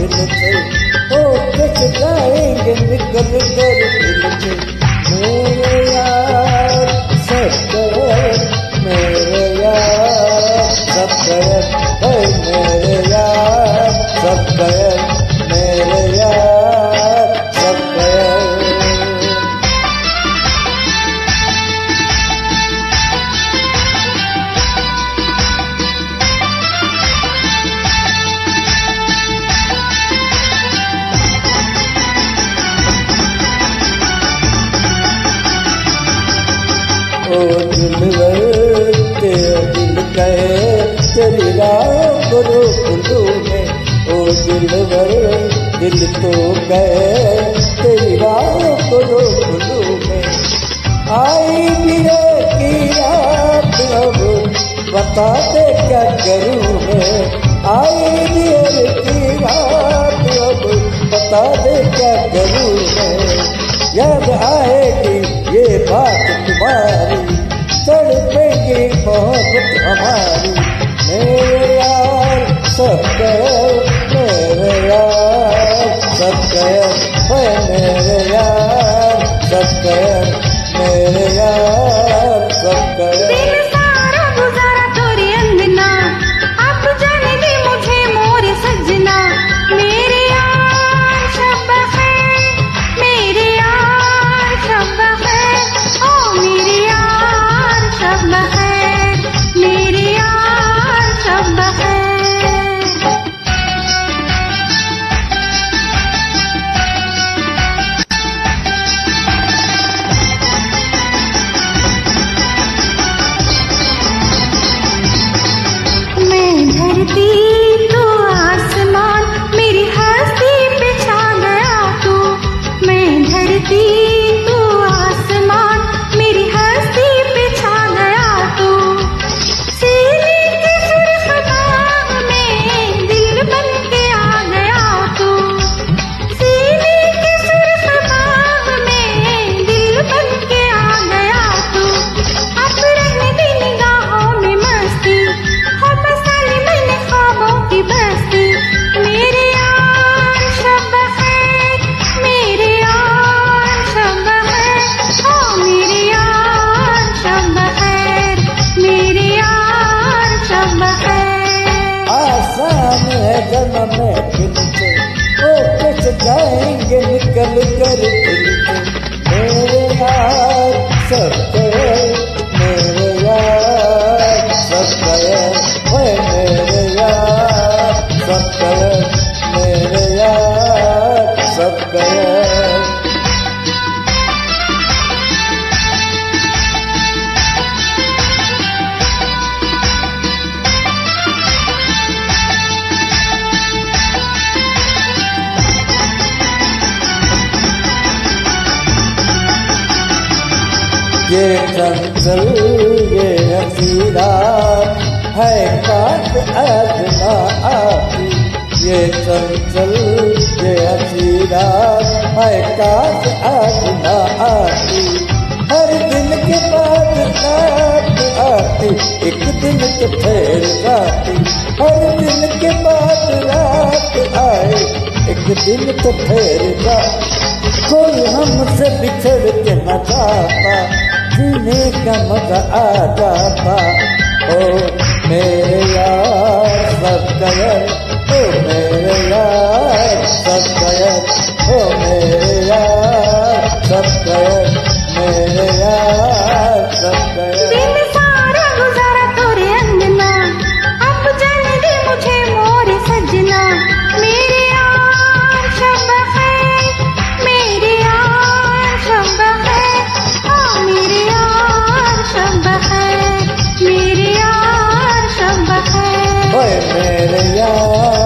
दिल से, ओ कट जाएंगे निकल कर दिल से। मेरे यार सब गए, मेरे यार सब गए, मेरे यार सब गए, मेरे यार सब गए। ओ दिलवर तेरा दिल कहे तेरी राह को रोक लूं मैं, ओ दिलवर दिल तो कहे तेरी राह को रोक लूं मैं। आई बिरे की रात अब बता दे क्या करूं मैं, आई बिरे की रात अब बता दे क्या करूं मैं। याद आएगी ये बात तुम्हारी, तड़पेगी मोहब्बत हमारी। मेरे यार सब गए, मेरे यार सब गए, मेरे यार सब गए, मेरे यार सब गए। तो आसमान मेरी हस्ती पे छा गया तू, मैं धरती तो आसमान मेरी हस्ती पे छा गया तू। सीने की सुर्ख बाग में दिल बन के आ गया तू, सीने की सुर्ख बाग में दिल बन के आ गया तू। अब रहने दे निगाहों में मस्ती, हो बसाली मैंने ख्वाबों की बस्ती। मेरे यार शब खैर, मेरे यार शब खैर, ओ मेरे यार शब खैर, मेरे यार शब खैर। आसान है जन्म में दिल से, ओ कट जाएंगे निकल कर दिल से। मेरे यार सब गए, मेरे यार सब गए, मेरे यार सब गए, मेरे यार सब गए। ये चंचल ये हसीना है काश आज ना आती, ये चंचल ये हसीना है काश आज ना आती। हर दिन के बाद रात आती, एक दिन तो ठहर जाती। हर दिन के बाद रात आए, एक दिन तो ठहर जाती। कोई हमसे बिछड़ के न जाता, जीने का मजा आ जाता। ओ मेरे यार सब गए, ओ मेरे यार सब गए, ओ मेरे यार सब गए, मेरे यार सब गए। दिन सारा गुजारा तोरे अंगना, अब जाने दे मुझे मोरे सजना। मेरे यार शब खैर, मेरे यार शब खैर, ओ मेरे यार शब खैर, मेरे यार शब खैर। ओए मेरे यार